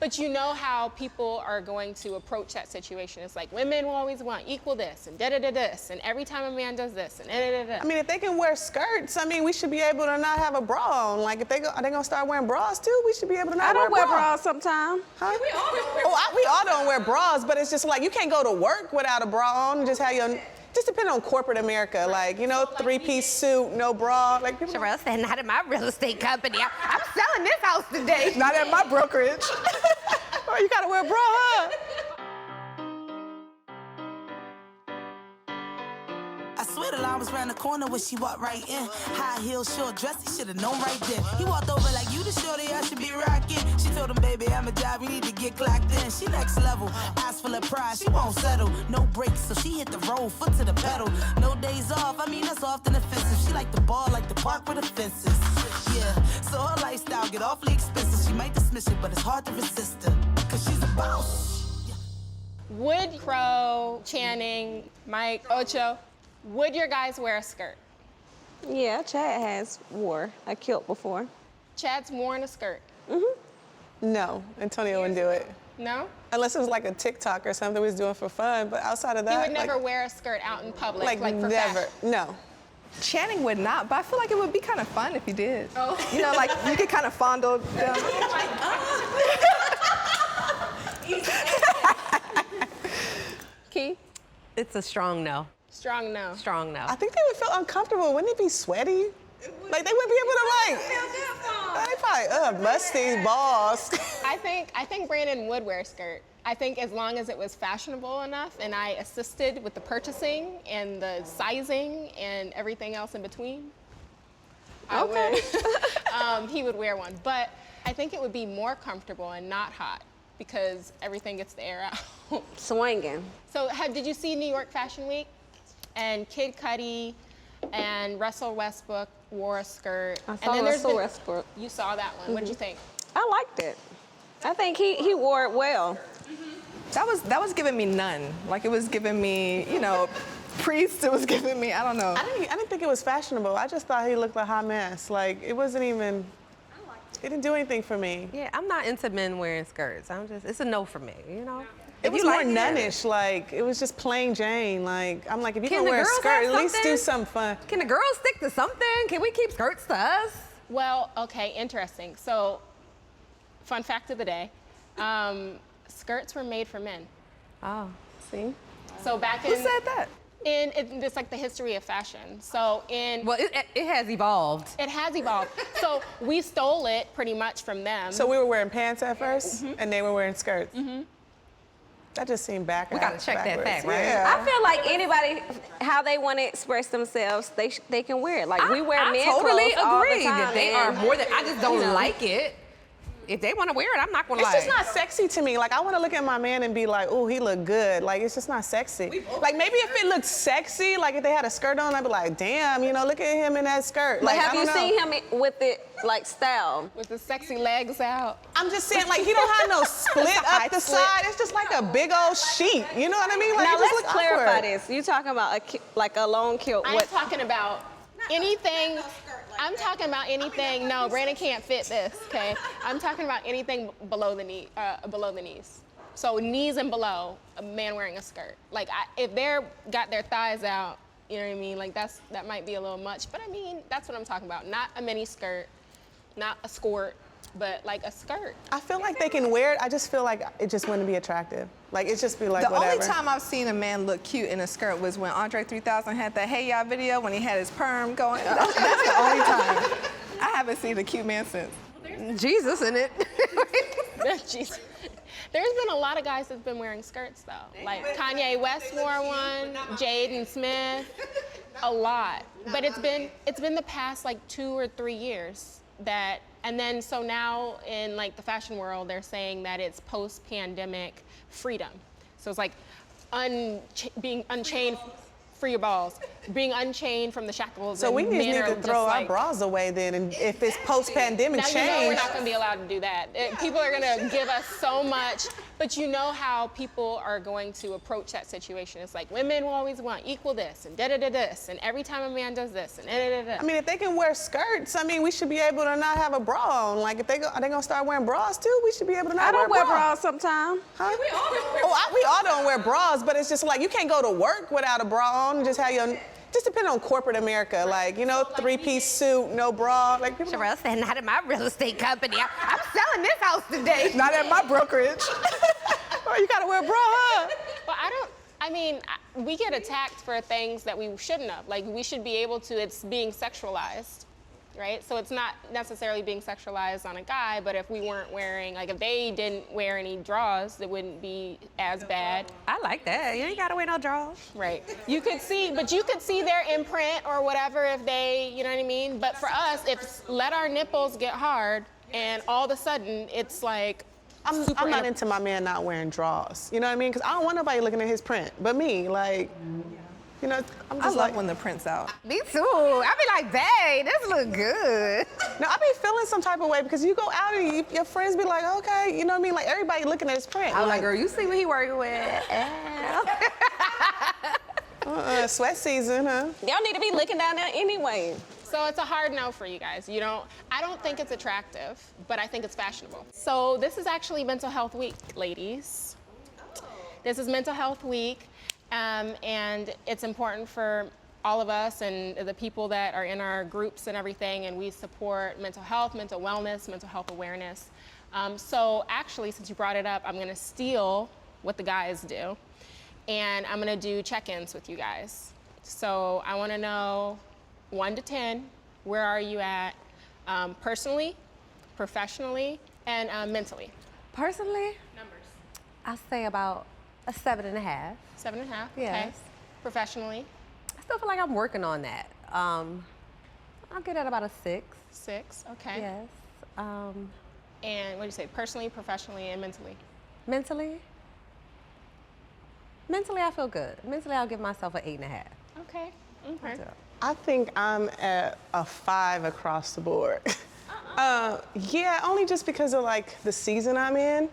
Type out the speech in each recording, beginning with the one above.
But you know how people are going to approach that situation. It's like women will always want equal this and da-da-da this, and every time a man does this and da-da-da-da. I mean, if they can wear skirts, I mean, we should be able to not have a bra on. Like, if are they gonna start wearing bras too? We should be able to not wear I don't wear bras sometimes. Huh? Yeah, we all don't wear bras. We all don't wear bras, but it's just like, you can't go to work without a bra on and just have your, just depending on corporate America. Like, you know, three-piece suit, no bra. Like, people. Sharelle said, not at my real estate company. I'm selling this house today. Not at my brokerage. Oh, you gotta wear a bra, huh? I swear the line was round the corner when she walked right in. High heels, short dress, he should've known right then. He walked over like, you the shorty I should be rocking. She told him, baby, I'm a job, you need to get clocked in. She next level, eyes full of pride, she won't settle. No brakes, so she hit the road, foot to the pedal. No days off, I mean, that's often offensive. She like the ball, like the park with the fences. Yeah, so her lifestyle get awfully expensive. She might dismiss it, but it's hard to resist her, cause she's a boss. Would Crow, Channing, Mike, Ocho, would your guys wear a skirt? Yeah, Chad has wore a kilt before. Chad's worn a skirt. No, Antonio wouldn't do it. No? Unless it was like a TikTok or something we was doing for fun, but outside of that, He would never wear a skirt out in public, like for never, fashion. no. Channing would not, but I feel like it would be kind of fun if he did. Oh. You know, like you could kind of fondle them. Key? It's a strong no. Strong no. Strong no. I think they would feel uncomfortable. Wouldn't it be sweaty? Like, they wouldn't be able to, like, they probably, musty balls. I think Brandon would wear a skirt. I think as long as it was fashionable enough and I assisted with the purchasing and the sizing and everything else in between, I would. He would wear one. But I think it would be more comfortable and not hot because everything gets the air out. Swinging. So did you see New York Fashion Week? And Kid Cudi and Russell Westbrook wore a skirt. I saw and then Russell Westbrook. You saw that one. What'd you think? I liked it. I think he wore it well. That was giving me none. Like it was giving me, you know, priest. It was giving me, I don't know. I didn't think it was fashionable. I just thought he looked a hot mess. Like, it wasn't even, it didn't do anything for me. Yeah, I'm not into men wearing skirts. It's a no for me, you know? It was more nunnish, like, it was just plain Jane. Like, I'm like, if you're Can gonna the wear a girls skirt, have at least do something? something fun. Can the girls stick to something? Can we keep skirts to us? Well, okay, interesting. So, fun fact of the day, skirts were made for men. Oh, see? So back in... Who said that? It's like the history of fashion. So Well, it has evolved. It has evolved. So we stole it pretty much from them. So we were wearing pants at first, and they were wearing skirts. That just seemed backwards. We gotta check that fact, right? Yeah. I feel like anybody, how they want to express themselves, they can wear it. Like we wear men I totally clothes all the agree time, that they are and, more than, I just don't you know. like it. If they want to wear it, I'm not gonna It's lie. just not sexy to me. Like, I want to look at my man and be like, oh, he look good. Like, it's just not sexy. Like, maybe if it looked sexy, like if they had a skirt on, I'd be like, damn, you know, look at him in that skirt. But Like, have I you don't know. seen him with it like style? with the sexy legs out. I'm just saying, like, he don't have no split up the side. It's just like a big old sheet. You know what I mean? Like, Now it just let's look clarify awkward. this. You talking about like a long kilt? I'm talking about anything. I'm talking about anything. No, Brandon can't fit this. Okay, I'm talking about anything below the knee, below the knees. So knees and below, a man wearing a skirt. Like if they're got their thighs out, you know what I mean? Like that might be a little much. But I mean, that's what I'm talking about. Not a mini skirt, not a skirt, but like a skirt. I feel like they can wear it. I just feel like it just wouldn't be attractive. Like, it just be like, The whatever. only time I've seen a man look cute in a skirt was when Andre 3000 had that Hey Ya video when he had his perm going. That's the only time. I haven't seen a cute man since. Jesus in it. Jeez. There's been a lot of guys that's been wearing skirts though. Like Kanye West wore one, Jaden Smith, a lot. But it's been the past like 2 or 3 years that, and then so now in like the fashion world, they're saying that it's post-pandemic freedom. So it's like being unchained, free your balls, being unchained from the shackles. So we just need to throw our like, bras away then, and if it's post-pandemic now change. you know we're not going to be allowed to do that. People are going to give us so much. But you know how people are going to approach that situation. It's like women will always want equal this and da-da-da this, and every time a man does this and da-da-da-da. I mean, if they can wear skirts, I mean, we should be able to not have a bra on. Like, if are they gonna start wearing bras too? We should be able to not I don't wear wear bras sometimes. Huh? We all don't wear bras, but it's just like you can't go to work without a bra on. Just have your, just depending on corporate America, like, you know, three-piece suit, no bra. Like people. Sharelle said, not in my real estate company. I'm selling this house today. Not at my brokerage. Oh, you gotta wear a bra, huh? But I mean, we get attacked for things that we shouldn't have. Like, we should be able to, it's being sexualized, right? So it's not necessarily being sexualized on a guy, but if we weren't wearing, like if they didn't wear any drawers, it wouldn't be as bad. I like that. You ain't gotta wear no drawers. Right. You could see their imprint or whatever if they, you know what I mean? But for us, let our nipples get hard and all of a sudden it's like, I'm not into my man not wearing drawers. You know what I mean? Because I don't want nobody looking at his print, but me, like, you know, I'm I just love like, when the print's out. Me too. I be like, babe, this look good. no, I be feeling some type of way because you go out and your friends be like, okay, you know what I mean? Like everybody looking at his print. I'm like, girl, you see what he working with? Sweat season, huh? Y'all need to be looking down there anyway. so it's a hard no for you guys. I don't think it's attractive, but I think it's fashionable. So this is actually Mental Health Week, ladies. This is Mental Health Week, and it's important for all of us and the people that are in our groups and everything, and we support mental health, mental wellness, mental health awareness. So actually, since you brought it up, I'm gonna steal what the guys do, and I'm gonna do check-ins with you guys. So I wanna know 1 to 10, where are you at personally, professionally, and mentally? Personally, Numbers. I'll say about a 7.5. 7.5, okay. Yes. Professionally? I still feel like I'm working on that. I'll get at about a 6. 6, okay. Yes. And what do you say, personally, professionally, and mentally? Mentally, I feel good. Mentally, I'll give myself an 8.5. Okay, okay. I think I'm at a 5 across the board. Yeah, only just because of like the season I'm in.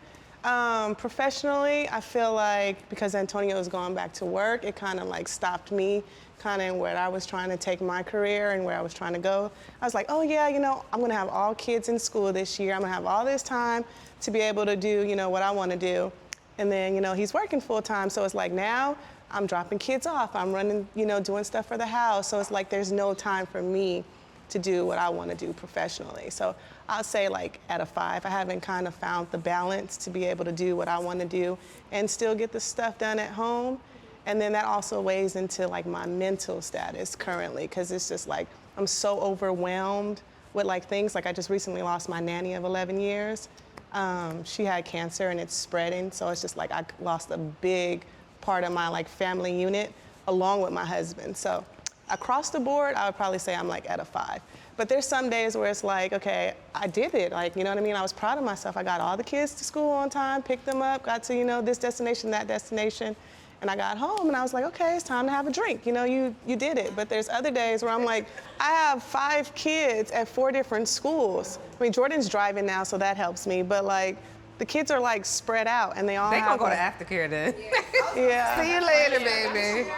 Professionally, I feel like because Antonio's gone back to work, it kind of like stopped me kind of in where I was trying to take my career and where I was trying to go. I was like, oh yeah, you know, I'm gonna have all kids in school this year. I'm gonna have all this time to be able to do, you know, what I wanna do. And then, you know, he's working full time, so it's like now I'm dropping kids off. I'm running, you know, doing stuff for the house. So it's like there's no time for me to do what I want to do professionally. So I'll say like at a 5. I haven't kind of found the balance to be able to do what I want to do and still get the stuff done at home. And then that also weighs into like my mental status currently, because it's just like I'm so overwhelmed with like things. Like I just recently lost my nanny of 11 years. She had cancer and it's spreading. So it's just like I lost a big part of my like family unit along with my husband. So across the board, I would probably say I'm like at a 5. But there's some days where it's like, okay, I did it. Like, you know what I mean? I was proud of myself. I got all the kids to school on time, picked them up, got to, you know, this destination, that destination. And I got home and I was like, okay, it's time to have a drink. You know, you did it. But there's other days where I'm like, I have 5 kids at 4 different schools. I mean, Jordan's driving now, so that helps me. But like, the kids are like spread out and they all They have gonna go to aftercare then. Yeah. See you later, baby.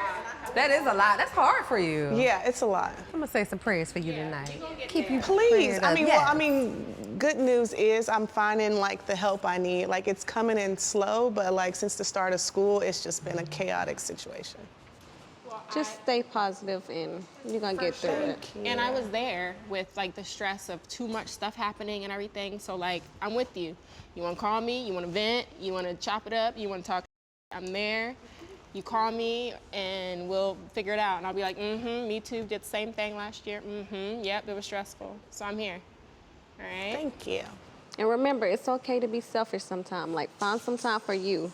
That is a lot. That's hard for you. Yeah, it's a lot. I'm gonna say some prayers for you tonight. Keep you Please. prayed I up. mean, Yes. well, I mean, good news is I'm finding like the help I need. Like it's coming in slow, but like since the start of school, it's just been a chaotic situation. Just stay positive and you're gonna get through it. And I was there with like the stress of too much stuff happening and everything. So like, I'm with you. You wanna call me, you wanna vent, you wanna chop it up, you wanna talk, I'm there. You call me and we'll figure it out. And I'll be like, me too, did the same thing last year. Yep, it was stressful. So I'm here, all right? Thank you. And remember, it's okay to be selfish sometimes. Like, find some time for you.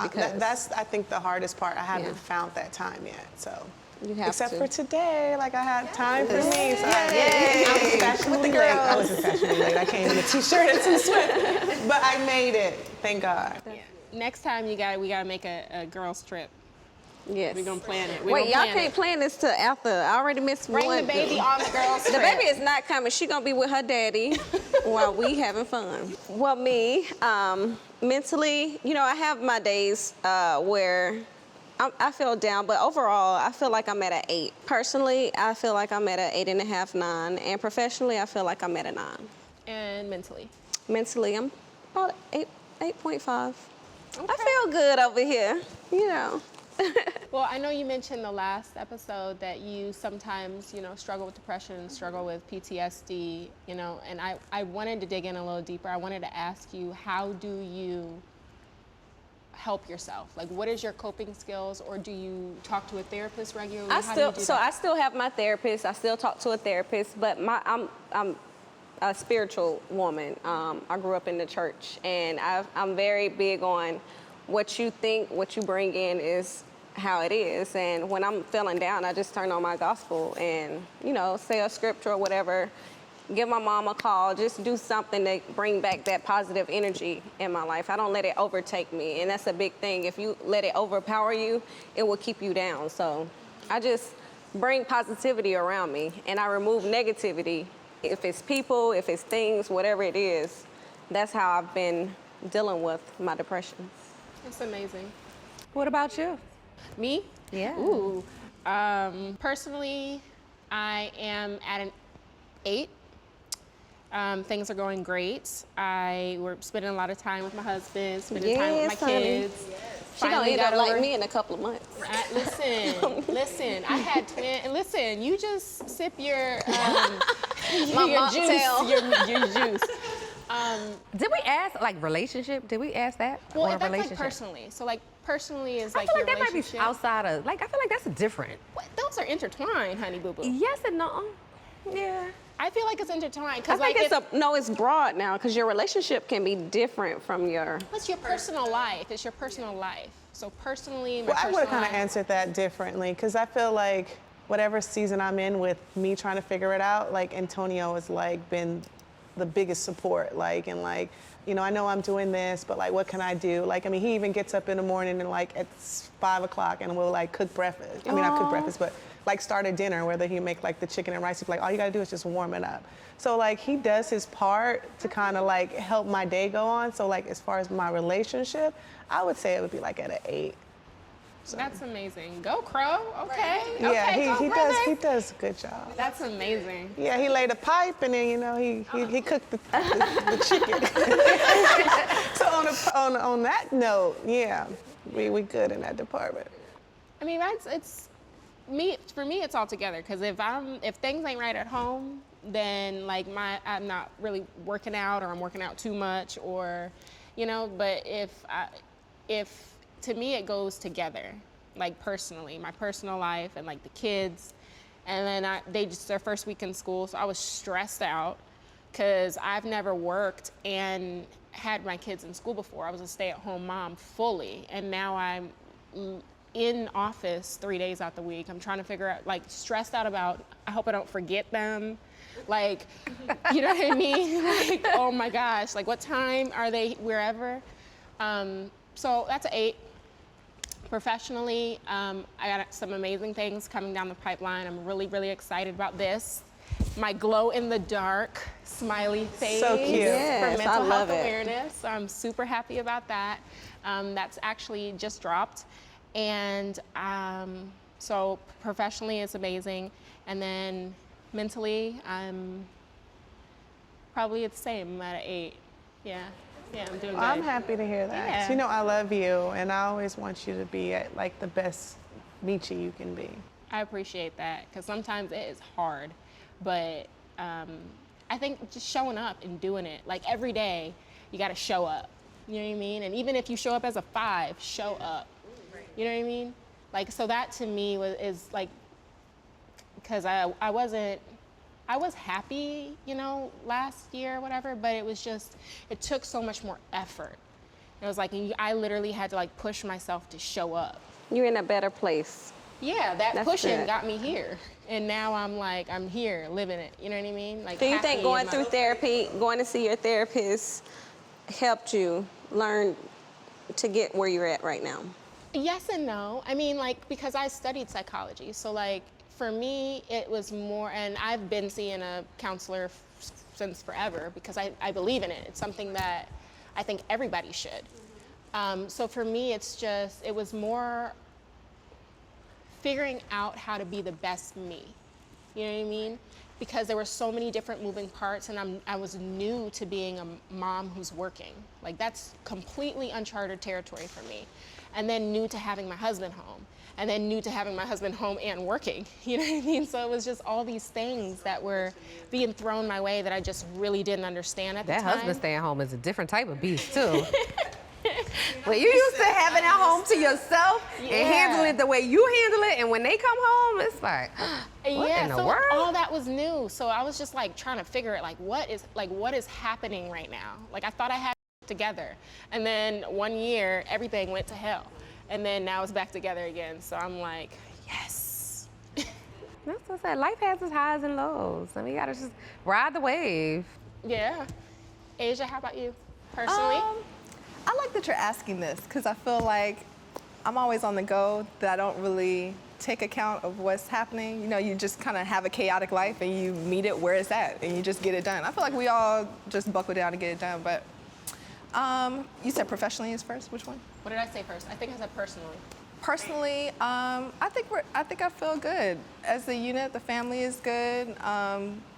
Because That's, I think, the hardest part. I haven't Yeah. found that time yet, so. you have Except to. for today, like I had time for me. So I was Yay. fashionably late. I wasn't fashionably late. I came in a t-shirt and some sweat, but I made it. Thank God. Yeah. Next time we gotta make a girls trip. Yes. We're gonna plan it. Wait, y'all can't plan this till after. I already missed Bring one. the baby on the girls The trip. baby is not coming. She gonna be with her daddy while we having fun. Well, me, Mentally, you know, I have my days where I feel down, but overall, I feel like I'm at an 8. Personally, I feel like I'm at an 8.5, 9, and professionally, I feel like I'm at a 9. And mentally? Mentally, I'm about 8.5. Okay. I feel good over here, you know. Well, I know you mentioned the last episode that you sometimes, you know, struggle with depression, struggle with PTSD, you know, and I wanted to dig in a little deeper. I wanted to ask you, how do you help yourself? Like, what is your coping skills, or do you talk to a therapist regularly? I still have my therapist. I still talk to a therapist, but I'm a spiritual woman. I grew up in the church, and I'm very big on what you think, what you bring in is how it is. And when I'm feeling down, I just turn on my gospel and, you know, say a scripture or whatever, give my mom a call, just do something to bring back that positive energy in my life. I don't let it overtake me, and that's a big thing. If you let it overpower you, it will keep you down. So I just bring positivity around me, and I remove negativity. If it's people, if it's things, whatever it is, that's how I've been dealing with my depression. That's amazing. What about you? Me? Yeah. Ooh. Personally, I am at an 8. Things are going great. We're spending a lot of time with my husband, spending time with my kids. She gonna end up like me in a couple of months. Listen, I had twins. Listen, you just sip your My juice. Your juice. Did we ask, like, relationship? Did we ask that? Well, or that's relationship? like personally. So like personally is I like feel your like that might be relationship. outside of, like, I feel like that's different. What? Those are intertwined, honey boo boo. Yes and no. Yeah. I feel like it's intertwined I because think like it's broad now, because your relationship can be different from your. it's your personal life. It's your personal life. So personally, my Well, I would have personal kind of life- answered that differently, because I feel like whatever season I'm in with me trying to figure it out, like Antonio has like been the biggest support, like, and like, you know, I know I'm doing this, but like, what can I do? Like, I mean, he even gets up in the morning and like at 5 o'clock and we'll like cook breakfast. I mean, not cook breakfast, but like start a dinner, whether he make like the chicken and rice, he's like, all you gotta do is just warm it up. So like, he does his part to kind of like help my day go on. So like, as far as my relationship, I would say it would be like at an 8. So. That's amazing. Go Crow. Okay. Yeah, Okay, go, he does a good job. That's amazing. Yeah, he laid a pipe and then, you know, he cooked the chicken. So on that note, yeah, we good in that department. I mean, it's me. For me, it's all together. Because if things ain't right at home, then like I'm not really working out, or I'm working out too much, or, you know. But if to me it goes together, like personally, my personal life and like the kids, and then they just their first week in school, so I was stressed out because I've never worked and had my kids in school before. I was a stay-at-home mom fully, and now I'm in office 3 days out the week. I'm trying to figure out, like, stressed out about, I hope I don't forget them. Like, you know what I mean? Like, oh my gosh, like what time are they wherever? So that's an 8. Professionally, I got some amazing things coming down the pipeline. I'm really, really excited about this. My glow in the dark smiley face So cute. Yes, for mental I love health it. awareness. So I'm super happy about that. That's actually just dropped. And so professionally, it's amazing. And then mentally, I'm probably the same, at an 8. Yeah. Yeah, I'm doing good. I'm happy to hear that. Yeah. You know, I love you, and I always want you to be at like the best Michi you can be. I appreciate that, because sometimes it is hard, but I think just showing up and doing it, like every day, you got to show up. You know what I mean? And even if you show up as a 5, show up. You know what I mean? Like, so that to me is like, because I was happy, you know, last year or whatever, but it was just, it took so much more effort. It was like, I literally had to like push myself to show up. You're in a better place. Yeah, that That's pushing good. got me here. And now I'm like, I'm here living it. You know what I mean? Like, Do you think happy going in my- through therapy, going to see your therapist, helped you learn to get where you're at right now? Yes and no. I mean, like, because I studied psychology. So like, for me, it was more, and I've been seeing a counselor since forever because I believe in it. It's something that I think everybody should. So for me, it was more figuring out how to be the best me. You know what I mean? Because there were so many different moving parts, and I was new to being a mom who's working. Like, that's completely uncharted territory for me. And then new to having my husband home, and then new to having my husband home and working. You know what I mean? So it was just all these things that were being thrown my way that I just really didn't understand at the time. That husband staying home is a different type of beast, too. Well, you used to having it home to yourself and handle it the way you handle it, and when they come home, it's like, what in the world? All that was new. So I was just like trying to figure it, like what is happening right now? Like, I thought I had it together, and then 1 year everything went to hell, and then now it's back together again. So I'm like, yes. That's what I said. Life has its highs and lows. I mean, you gotta just ride the wave. Yeah. Asia, how about you personally? I like that you're asking this because I feel like I'm always on the go, that I don't really take account of what's happening. You know, you just kind of have a chaotic life and you meet it where it's at and you just get it done. I feel like we all just buckle down and get it done. But you said professionally is first. Which one? What did I say first? I think I said personally. Personally, I think I feel good. As a unit, the family is good.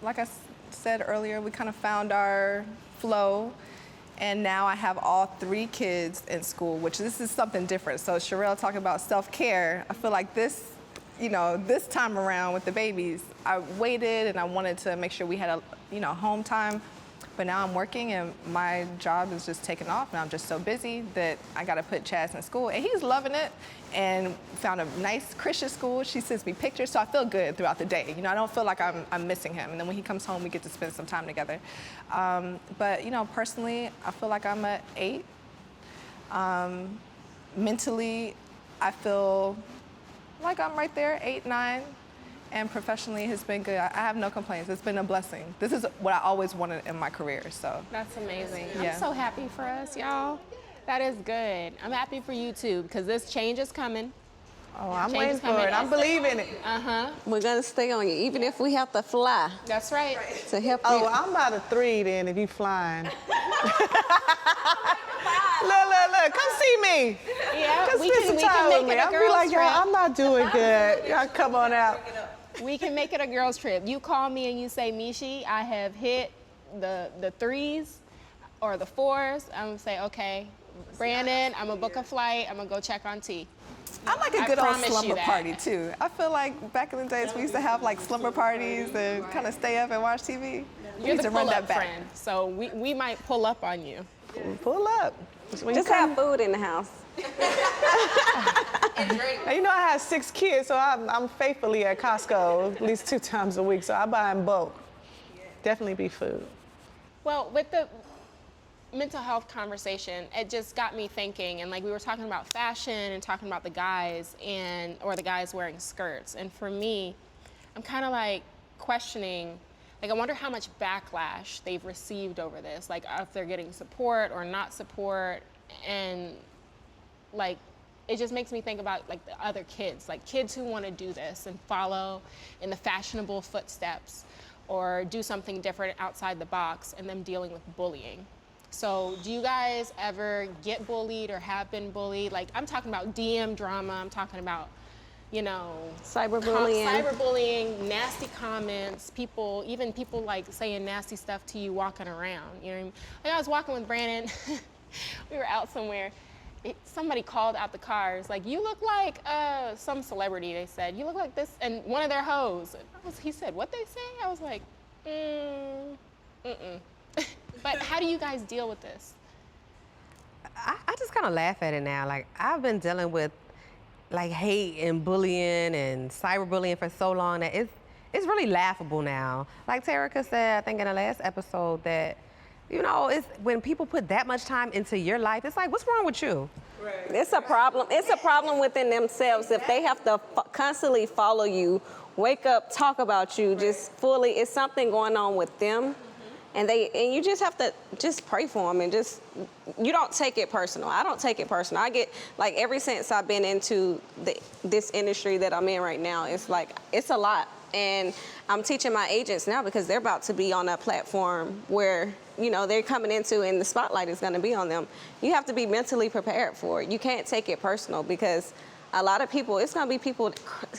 Like I said earlier, we kind of found our flow. And now I have all 3 kids in school, which this is something different. So Sharelle talking about self-care. I feel like this, this time around with the babies, I waited and I wanted to make sure we had a, home time. But now I'm working and my job is just taking off and I'm just so busy that I got to put Chaz in school. And he's loving it and found a nice Christian school. She sends me pictures, so I feel good throughout the day. I don't feel like I'm missing him. And then when he comes home, we get to spend some time together. But, personally, I feel like I'm at 8. Mentally, I feel like I'm right there, 8, 9. And professionally, it's been good. I have no complaints. It's been a blessing. This is what I always wanted in my career, so. That's amazing. Yeah. I'm so happy for us, y'all. That is good. I'm happy for you too, because this change is coming. Oh, I'm waiting for it. I'm believing it. We're gonna stay on you, even if we have to fly That's right. to help you. Oh, I'm about a 3 then if you flying. Look, come see me. Yeah, Come we spend can some time make with me. it a I'll be girls like, trip. y'all, I'm not doing good. Y'all come on out. We can make it a girls trip. You call me and you say, Michi, I have hit the 3s or the 4s. I'm gonna say, okay, Brandon, I'm gonna book a flight. I'm gonna go check on T. I like a good old promise you slumber that. party too. I feel like back in the days we used to have like slumber parties and kind of stay up and watch TV. We You're need the to run pull-up that back. friend, so we might pull up on you. Pull up. Just have food in the house. Now, I have 6 kids, so I'm faithfully at Costco at least 2 times a week, so I buy in bulk. Definitely be food. Well, with the mental health conversation, it just got me thinking, and like we were talking about fashion and talking about the guys or the guys wearing skirts. And for me, I'm kind of like questioning, like I wonder how much backlash they've received over this, like if they're getting support or not support, and like it just makes me think about like the other kids, like kids who want to do this and follow in the fashionable footsteps or do something different outside the box, and them dealing with bullying. So do you guys ever get bullied or have been bullied? Like I'm talking about DM drama, I'm talking about, Cyberbullying. cyberbullying, nasty comments, even people like saying nasty stuff to you walking around, you know what I mean? Like I was walking with Brandon, we were out somewhere, somebody called out the cars, like, you look like some celebrity, they said. You look like this, and one of their hoes. He said, what they say? I was like, But how do you guys deal with this? I just kind of laugh at it now. Like, I've been dealing with like hate and bullying and cyberbullying for so long that it's really laughable now. Like Terricka said, I think in the last episode, that it's when people put that much time into your life, it's like, what's wrong with you? Right. It's a problem. It's a problem within themselves if they have to constantly follow you, wake up, talk about you, just fully. It's something going on with them, and you just have to just pray for them and you don't take it personal. I don't take it personal. I get like ever since I've been into this industry that I'm in right now, it's like it's a lot, and I'm teaching my agents now because they're about to be on a platform where you know, they're coming into and the spotlight is going to be on them. You have to be mentally prepared for it. You can't take it personal because a lot of people, it's going to be people,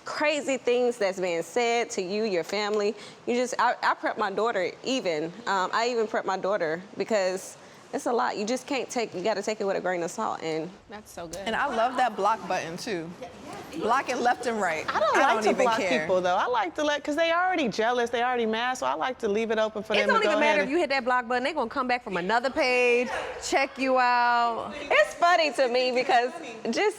crazy things that's being said to you, your family. I prep my daughter even. I even prep my daughter because it's a lot. You just can't you got to take it with a grain of salt. And That's so good. And I love that block button too. Blocking left and right. I don't like to even block care. people though. I like to because they already jealous, they already mad, so I like to leave it open for It them to don't go even ahead matter if and- you hit that block button. They're going to come back from another page, check you out. it's funny to me because just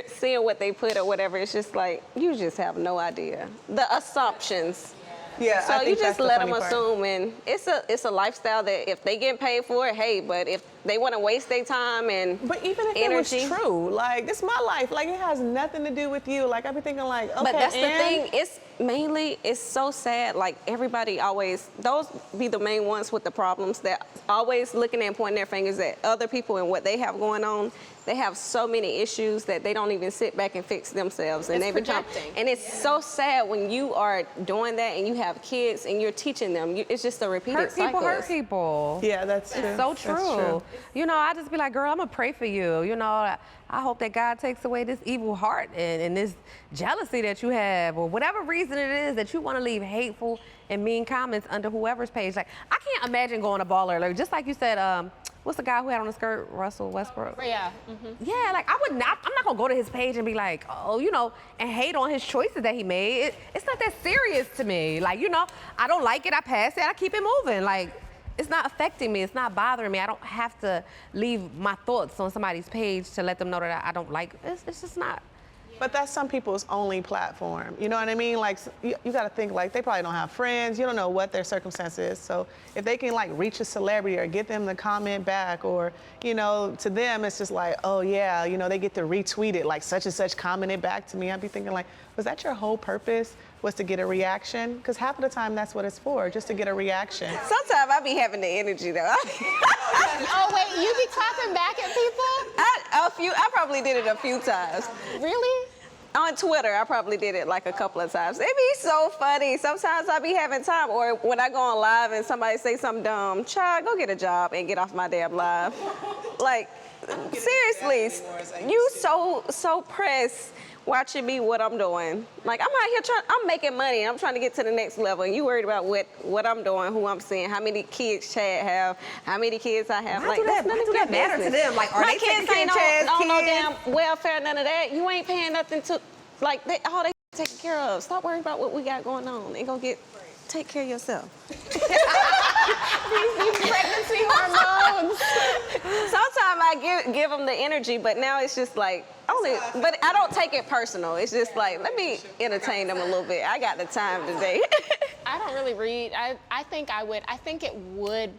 seeing what they put or whatever, it's just like, you just have no idea. The assumptions. Yeah, So I you think just that's the let them funny part. assume, and it's a lifestyle that if they get paid for it, hey, but if they want to waste their time and But even if energy, it was true, like, this is my life. Like, it has nothing to do with you. Like, I be thinking like, okay, But that's the and- thing. It's so sad. Like everybody always, those be the main ones with the problems that always looking and pointing their fingers at other people and what they have going on. They have so many issues that they don't even sit back and fix themselves. And It's they become, projecting. and it's so sad when you are doing that and you have kids and you're teaching them. It's just a repeated Hurt people, cycle. hurt people. Yeah, that's true. It's so That's true. You know, I just be like, girl, I'm gonna pray for you. You know, I hope that God takes away this evil heart and this jealousy that you have, or whatever reason it is that you want to leave hateful and mean comments under whoever's page. Like, I can't imagine going to Baller Alert. Just like you said, what's the guy who had on the skirt, Russell Westbrook? Yeah. Yeah, like I'm not gonna go to his page and be like, oh, you know, and hate on his choices that he made. It's not that serious to me. Like, you know, I don't like it, I pass it, I keep it moving. Like, it's not affecting me, it's not bothering me. I don't have to leave my thoughts on somebody's page to let them know that I don't like it. It's just not. But that's some people's only platform. You know what I mean? Like, you got to think, like, they probably don't have friends. You don't know what their circumstance is. So if they can, like, reach a celebrity or get them to comment back, or, you know, to them, it's just like, oh, yeah, you know, they get to retweet it, like, such and such commented back to me. I'd be thinking, like, was that your whole purpose, was to get a reaction? Because half of the time, that's what it's for, just to get a reaction. Sometimes I be having the energy though. Oh wait, you be talking back at people? I probably did it a few times. Really? On Twitter, I probably did it like a couple of times. It be so funny. Sometimes I be having time, or when I go on live and somebody say something dumb, child, go get a job and get off my damn live. Like, seriously, you so pressed watching me what I'm doing. Like, I'm out here I'm making money. I'm trying to get to the next level, and you worried about what I'm doing, who I'm seeing, how many kids Chad have, how many kids I have. Why Like, do that- that's none why of do your that matter to business. them? Like, are my they kids taking ain't care of on no Chad's damn welfare, none of that. You ain't paying nothing to, like, all they taken care of. Stop worrying about what we got going on and go take care of yourself. These pregnancy hormones. Sometimes I give them the energy, but now it's just like, but I don't take it personal. It's just like, let me entertain them a little bit. I got the time today. I don't really read. I think it would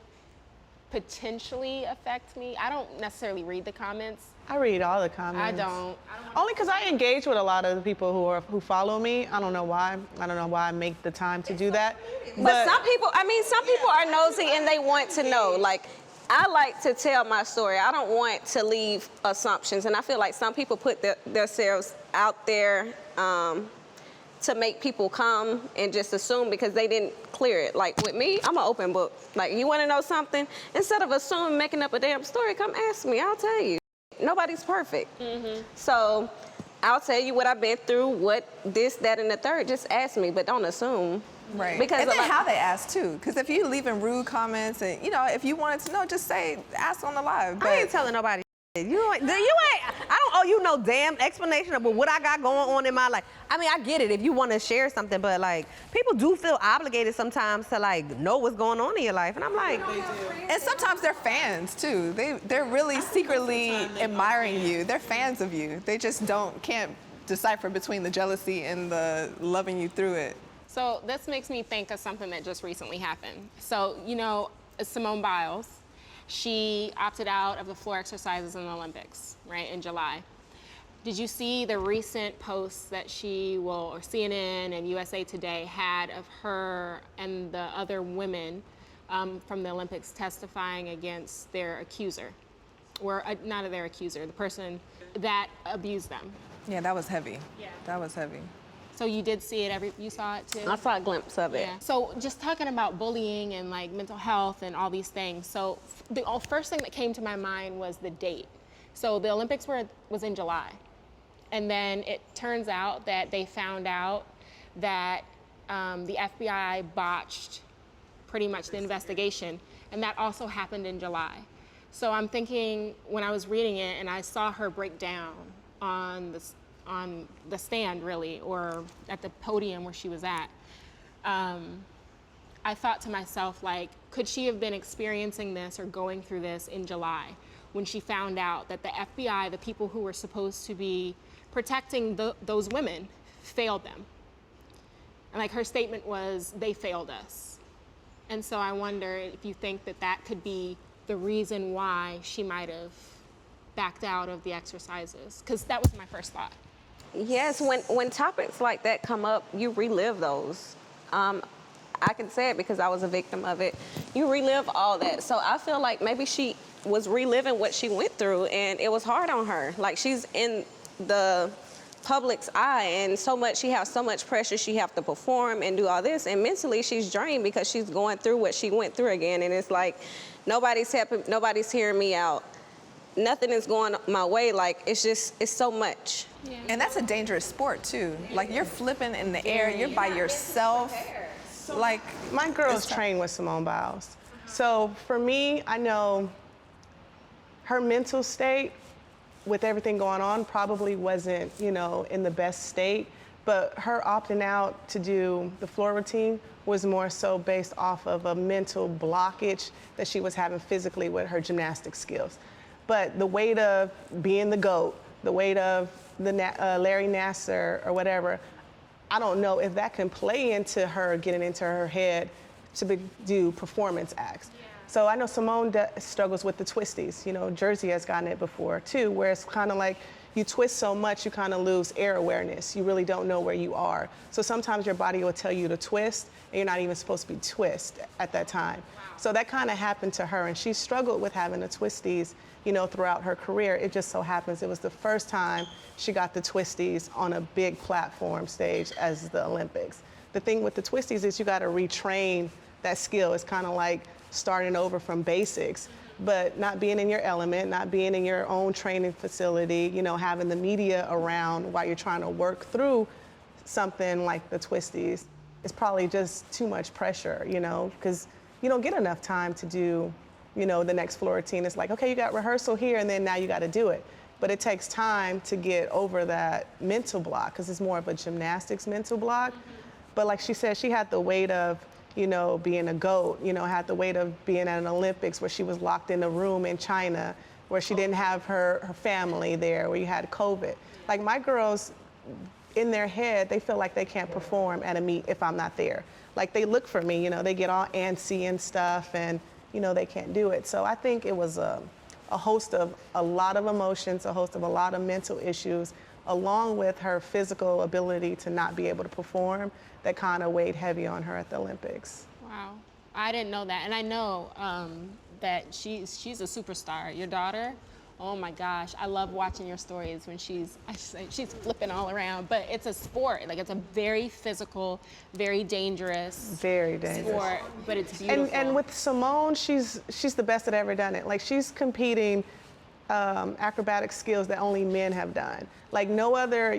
potentially affect me. I don't necessarily read the comments. I read all the comments. I don't. Only because I engage with a lot of the people who follow me. I don't know why. I don't know why I make the time to do that. But some people are nosy and they want to know. Like, I like to tell my story. I don't want to leave assumptions. And I feel like some people put themselves out there to make people come and just assume because they didn't clear it. Like with me, I'm an open book. Like, you want to know something? Instead of assuming, making up a damn story, come ask me. I'll tell you. Nobody's perfect. So I'll tell you what I've been through, what this, that, and the third. Just ask me, but don't assume. Right. Because and then how they ask too. Because if you leaving rude comments and, you know, if you wanted to know, just ask on the live. But I ain't telling nobody. I don't owe you no damn explanation about what I got going on in my life. I mean, I get it if you want to share something, but like, people do feel obligated sometimes to like know what's going on in your life. And I'm like, and sometimes they're fans too. They're really secretly admiring you. They're fans of you. They just can't decipher between the jealousy and the loving you through it. So this makes me think of something that just recently happened. So, you know, Simone Biles, she opted out of the floor exercises in the Olympics, right, in July. Did you see the recent posts that or CNN and USA Today had of her and the other women from the Olympics testifying against their accuser, or not their accuser, the person that abused them? Yeah, that was heavy. Yeah. That was heavy. So you did see it, you saw it too? I saw a glimpse of it. Yeah. So just talking about bullying and like mental health and all these things. So the first thing that came to my mind was the date. So the Olympics was in July. And then it turns out that they found out that the FBI botched pretty much the investigation. And that also happened in July. So I'm thinking, when I was reading it and I saw her break down on the stand, really, or at the podium where she was at, I thought to myself, like, could she have been experiencing this or going through this in July when she found out that the FBI, the people who were supposed to be protecting those women, failed them? And like her statement was, they failed us. And so I wonder if you think that that could be the reason why she might have backed out of the exercises, because that was my first thought. Yes, when topics like that come up, you relive those. I can say it because I was a victim of it. You relive all that. So I feel like maybe she was reliving what she went through, and it was hard on her. Like, she's in the public's eye, and she has so much pressure. She have to perform and do all this, and mentally she's drained because she's going through what she went through again. And it's like, nobody's helping, nobody's hearing me out. Nothing is going my way. Like, it's so much. Yeah. And that's a dangerous sport too. Like, you're flipping in the air, you're by yourself. Like, My girls train with Simone Biles. So for me, I know her mental state with everything going on probably wasn't, in the best state, but her opting out to do the floor routine was more so based off of a mental blockage that she was having physically with her gymnastic skills. But the weight of being the GOAT, the weight of the Larry Nassar or whatever, I don't know if that can play into her getting into her head to do performance acts. Yeah. So I know Simone struggles with the twisties. Jersey has gotten it before too, where it's kind of like you twist so much, you kind of lose air awareness. You really don't know where you are. So sometimes your body will tell you to twist, and you're not even supposed to be twist at that time. Wow. So that kind of happened to her, and she struggled with having the twisties, throughout her career. It just so happens it was the first time she got the twisties on a big platform stage as the Olympics. The thing with the twisties is you got to retrain that skill. It's kind of like starting over from basics, but not being in your element, not being in your own training facility, having the media around while you're trying to work through something like the twisties. It's probably just too much pressure, because you don't get enough time to do the next floor routine. It's like, okay, you got rehearsal here, and then now you got to do it. But it takes time to get over that mental block, because it's more of a gymnastics mental block. But like she said, she had the weight of, being a GOAT, had the weight of being at an Olympics where she was locked in a room in China, where she didn't have her family there, where you had COVID. Like, my girls, in their head, they feel like they can't perform at a meet if I'm not there. Like, they look for me, they get all antsy and stuff, and they can't do it. So I think it was a host of a lot of emotions, a host of a lot of mental issues, along with her physical ability to not be able to perform, that kind of weighed heavy on her at the Olympics. Wow, I didn't know that. And I know that she's a superstar. Your daughter, oh my gosh, I love watching your stories when she's flipping all around. But it's a sport. Like, it's a very physical, very dangerous sport, but it's beautiful. And with Simone, she's the best that ever done it. Like, she's competing acrobatic skills that only men have done. Like, no other,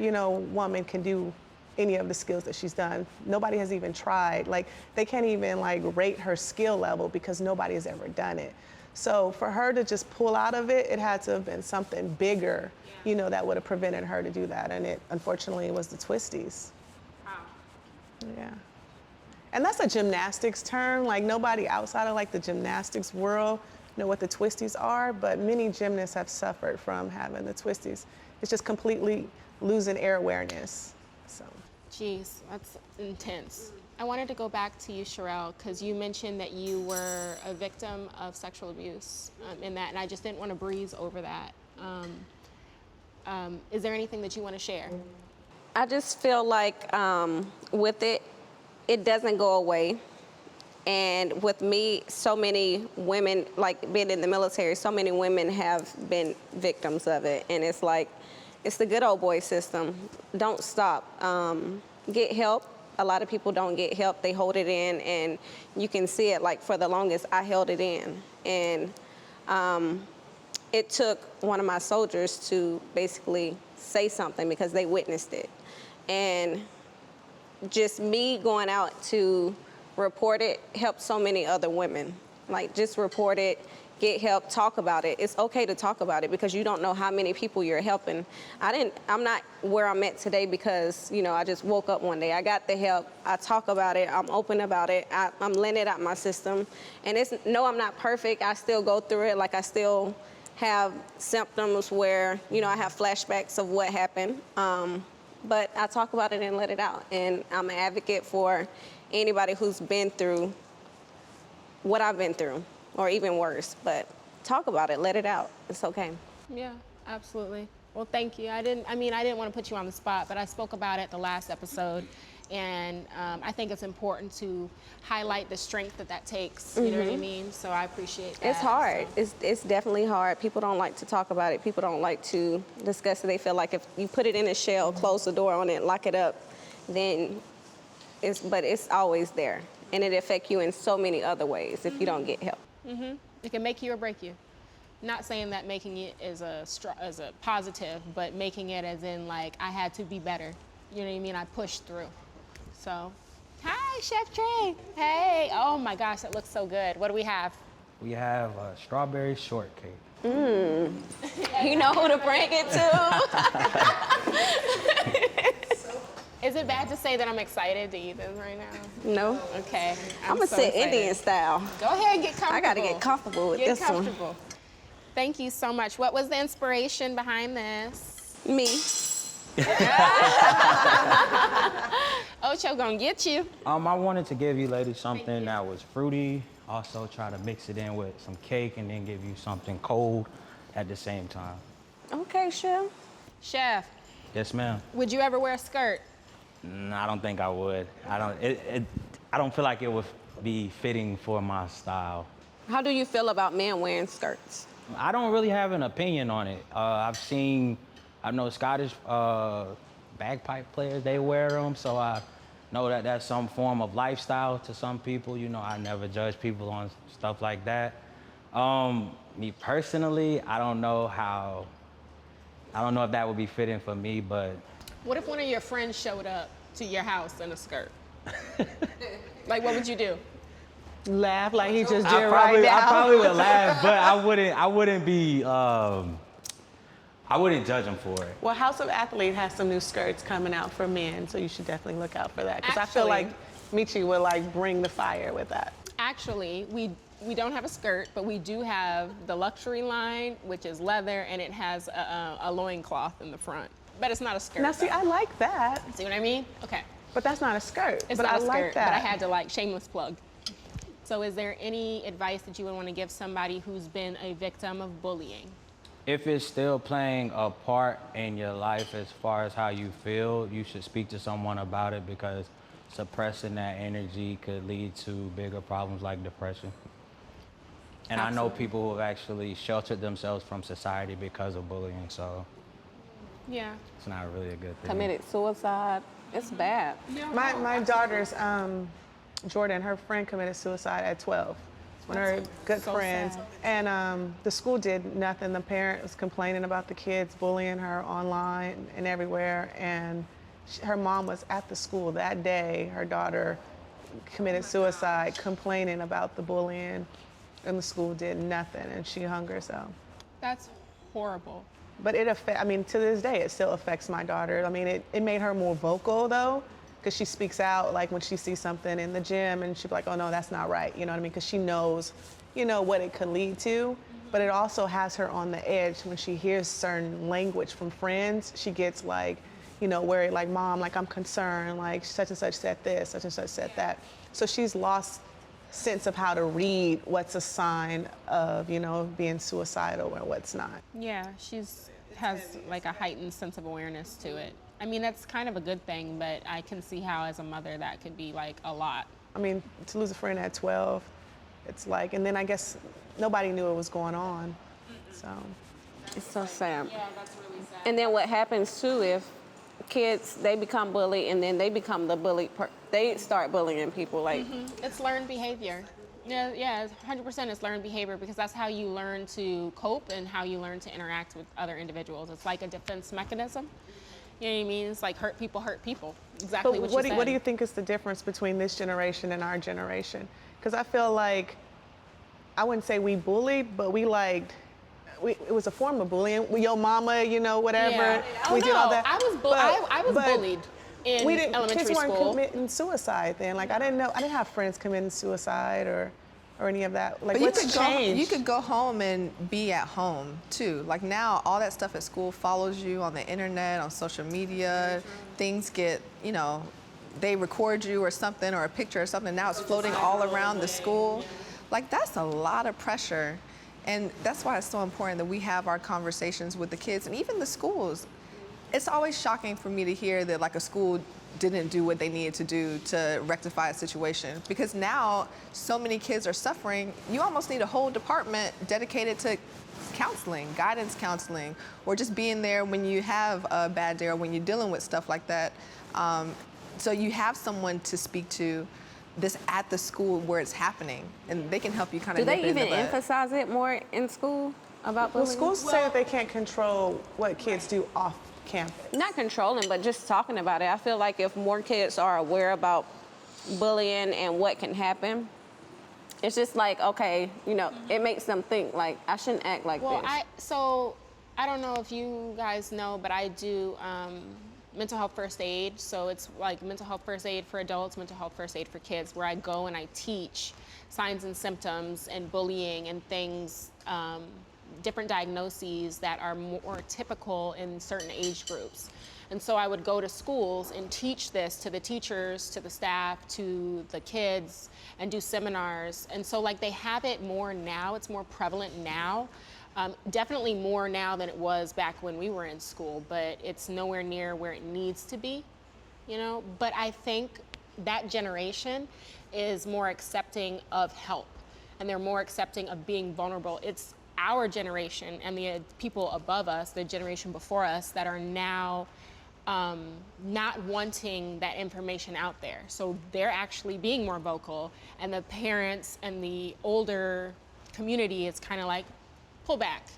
woman can do any of the skills that she's done. Nobody has even tried. Like, they can't even rate her skill level because nobody has ever done it. So for her to just pull out of it, it had to have been something bigger, that would have prevented her to do that. And it, unfortunately, was the twisties. Wow. Yeah. And that's a gymnastics term. Like, nobody outside of the gymnastics world know what the twisties are, but many gymnasts have suffered from having the twisties. It's just completely losing air awareness. So. Jeez, that's intense. I wanted to go back to you, Sharelle, because you mentioned that you were a victim of sexual abuse in that, and I just didn't want to breeze over that. Is there anything that you want to share? I just feel like with it, it doesn't go away. And with me, so many women, like being in the military, so many women have been victims of it. And it's like, it's the good old boy system. Don't stop. get help. A lot of people don't get help. They hold it in, and you can see it. Like, for the longest, I held it in. And it took one of my soldiers to basically say something because they witnessed it. And just me going out to report it helped so many other women. Like, just report it, get help, talk about it. It's okay to talk about it because you don't know how many people you're helping. I'm not where I'm at today because, you know, I just woke up one day. I got the help. I talk about it. I'm open about it. I'm letting it out my system. And no, I'm not perfect. I still go through it. Like, I still have symptoms where, you know, I have flashbacks of what happened. But I talk about it and let it out. And I'm an advocate for anybody who's been through what I've been through, or even worse. But talk about it, let it out. It's okay. Yeah, absolutely. Well, thank you. I didn't want to put you on the spot, but I spoke about it the last episode. And I think it's important to highlight the strength that takes. You know what I mean? So I appreciate that. It's hard. So. It's definitely hard. People don't like to talk about it. People don't like to discuss it. They feel like if you put it in a shell, close the door on it, lock it up, then but it's always there. And it affects you in so many other ways if you don't get help. It can make you or break you. Not saying that making it is a positive, but making it as in, like, I had to be better. You know what I mean? I pushed through. So, hi, Chef Trey. Hey. Oh my gosh, that looks so good. What do we have? We have a strawberry shortcake. You know who to bring it to. Is it bad to say that I'm excited to eat this right now? No. Okay. I'm gonna so sit excited. Indian style. Go ahead and get comfortable. I gotta get comfortable with this one. Thank you so much. What was the inspiration behind this? Me. Ocho gonna get you. I wanted to give you ladies something that was fruity. Also try to mix it in with some cake and then give you something cold at the same time. Okay, Chef. Chef, Yes, ma'am. would you ever wear a skirt? I don't think I would. I don't feel like it would be fitting for my style. How do you feel about men wearing skirts? I don't really have an opinion on it. I know Scottish bagpipe players, they wear them, so I know that that's some form of lifestyle to some people. You know, I never judge people on stuff like that. Me personally, I don't know if that would be fitting for me, but. What if one of your friends showed up to your house in a skirt? Like, what would you do? Laugh like he just did I right now. probably would laugh, but I wouldn't judge him for it. Well, House of Athlete has some new skirts coming out for men, so you should definitely look out for that. Because I feel like Michi would like bring the fire with that. Actually, we don't have a skirt, but we do have the luxury line, which is leather, and it has a loincloth in the front. But it's not a skirt. Now, see, I like that. See what I mean? Okay. But that's not a skirt. It's but not I a skirt, like that. but I had to, shameless plug. So is there any advice that you would want to give somebody who's been a victim of bullying? If it's still playing a part in your life as far as how you feel, you should speak to someone about it because suppressing that energy could lead to bigger problems like depression. And I know people who have actually sheltered themselves from society because of bullying, so Yeah. it's not really a good thing. Committed suicide. It's bad. My daughter's, Jordan, her friend committed suicide at 12. One of her good friends. sad. And the school did nothing. The parent was complaining about the kids bullying her online and everywhere. And her mom was at the school that day. Her daughter committed suicide, complaining about the bullying, and the school did nothing, and she hung herself. That's horrible. But to this day, it still affects my daughter. I mean, it made her more vocal, though, because she speaks out, like, when she sees something in the gym, and she'll be like, oh, no, that's not right, you know what I mean? Because she knows, what it could lead to. But it also has her on the edge when she hears certain language from friends. She gets, like, worried, like, Mom, like, I'm concerned, like, such and such said this, such and such said that. So she's lost sense of how to read what's a sign of, being suicidal and what's not. Yeah, has like a heightened sense of awareness to it. I mean, that's kind of a good thing, but I can see how as a mother that could be like a lot. I mean, to lose a friend at 12, it's like, and then I guess nobody knew what was going on, so. It's so sad. Yeah, that's really sad. And then what happens too if kids, they become bullied, and then they become the bullied. They start bullying people. Like It's learned behavior. Yeah, 100% it's learned behavior because that's how you learn to cope and how you learn to interact with other individuals. It's like a defense mechanism. You know what I mean? It's like hurt people. Exactly what you said. What do you think is the difference between this generation and our generation? Because I feel like, I wouldn't say we bullied, but it was a form of bullying. Your mama, you know, whatever. Yeah. We did all that. I was bullied in elementary kids weren't school. committing suicide then. Like I didn't have friends committing suicide or any of that. Like But you what's changed? you could go home and be at home too. Like now, all that stuff at school follows you on the internet, on social media. Things get, you know, they record you or something, or a picture or something. Now it's floating all around the school. Like that's a lot of pressure. And that's why it's so important that we have our conversations with the kids and even the schools. It's always shocking for me to hear that like a school didn't do what they needed to do to rectify a situation, because now so many kids are suffering. You almost need a whole department dedicated to counseling, guidance counseling, or just being there when you have a bad day or when you're dealing with stuff like that. So you have someone to speak to this at the school where it's happening, and they can help you kind of do they even emphasize it more in school about bullying? Well, schools say that they can't control what kids do off campus. Not controlling, but just talking about it. I feel like if more kids are aware about bullying and what can happen, it's just like, okay, you know, it makes them think like, I shouldn't act like this. I don't know if you guys know, but I do mental health first aid. So it's like mental health first aid for adults, mental health first aid for kids, where I go and I teach signs and symptoms and bullying and things, different diagnoses that are more typical in certain age groups. And so I would go to schools and teach this to the teachers, to the staff, to the kids, and do seminars. And so like they have it more now, it's more prevalent now. Definitely more now than it was back when we were in school, but it's nowhere near where it needs to be, you know? But I think that generation is more accepting of help, and they're more accepting of being vulnerable. It's our generation and the people above us, the generation before us, that are now not wanting that information out there. So they're actually being more vocal, and the parents and the older community is kind of like, pull back,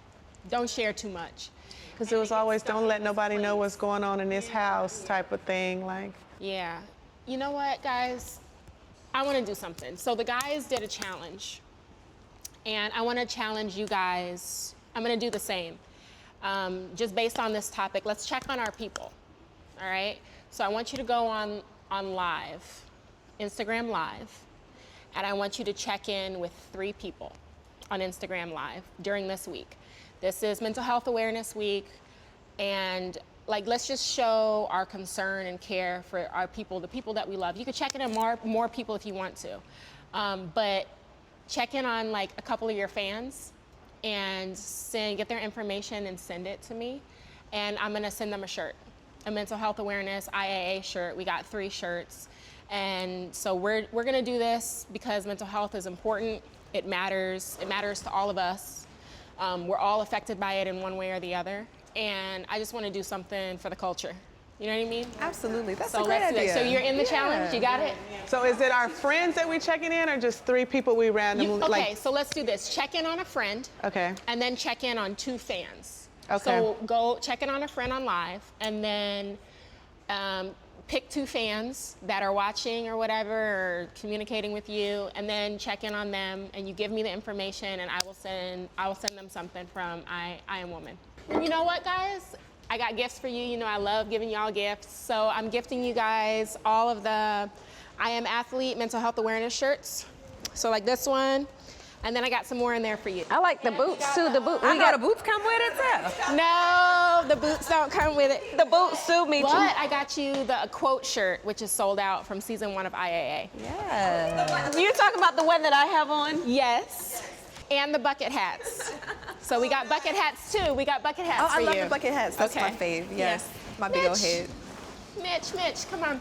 don't share too much. Because it was always, don't let nobody know what's going on in this house type of thing, like. Yeah. You know what, guys? I want to do something. So the guys did a challenge, and I want to challenge you guys. I'm going to do the same. Just based on this topic, let's check on our people, all right? So I want you to go on live, Instagram Live, and I want you to check in with 3 people on Instagram Live during this week. This is Mental Health Awareness Week, and like, let's just show our concern and care for our people, the people that we love. You could check in on more people if you want to, but check in on like a couple of your fans and get their information and send it to me, and I'm gonna send them a shirt, a Mental Health Awareness IAA shirt. We got 3 shirts, and so we're gonna do this because mental health is important. It matters to all of us. We're all affected by it in one way or the other. And I just want to do something for the culture. You know what I mean? Absolutely, that's so a great idea. So you're in the challenge, you got it? So is it our friends that we checking in, or just 3 people we randomly, okay, so let's do this. Check in on a friend. Okay. And then check in on 2 fans. Okay. So go check in on a friend on live, and then pick 2 fans that are watching or whatever, or communicating with you, and then check in on them, and you give me the information, and I will send them something from I Am Woman. And you know what, guys? I got gifts for you. You know I love giving y'all gifts. So I'm gifting you guys all of the I Am Athlete Mental Health Awareness shirts. So like this one. And then I got some more in there for you. I like the boots too. The boots. The boots come with it too. No, the boots don't come with it. The boots suit me too. But I got you the quote shirt, which is sold out from season 1 of IAA. Yeah. You're talking about the one that I have on? Yes. And the bucket hats. So we got bucket hats too. We got bucket hats for I you. love the bucket hats. That's Okay. my fave. Yes, Yeah. my big old head. Mitch, come on.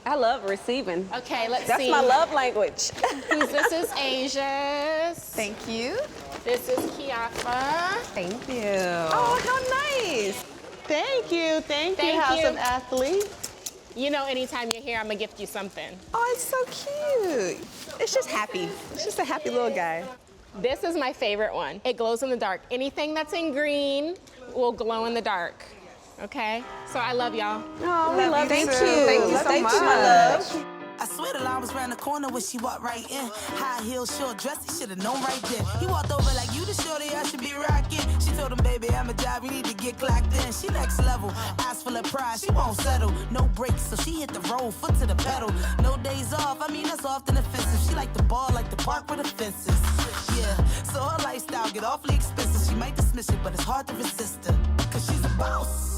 I love receiving. Okay, let's That's see. my love language. This is Asia's. Thank you. This is Kijafa. Thank you. Oh, how nice. Thank you, Thank House you. of Athlete. You know, anytime you're here, I'm gonna gift you something. Oh, it's so cute. It's just happy. It's just a happy little guy. This is my favorite one. It glows in the dark. Anything that's in green will glow in the dark. Okay? So I love y'all. Oh, we love you. Thank you so much. my love. I swear the line was round the corner when she walked right in. High heel, short dress, he should've known right then. He walked over like, you the shorty I should be rocking. She told him, baby, I'm a job, we need to get clocked in. She next level, eyes full of pride, she won't settle. No brakes, so she hit the road, foot to the pedal. No days off, I mean, that's often offensive. She like the ball, like the park with the fences. Yeah, so her lifestyle get awfully expensive. She might dismiss it, but it's hard to resist her. Cause she's a boss.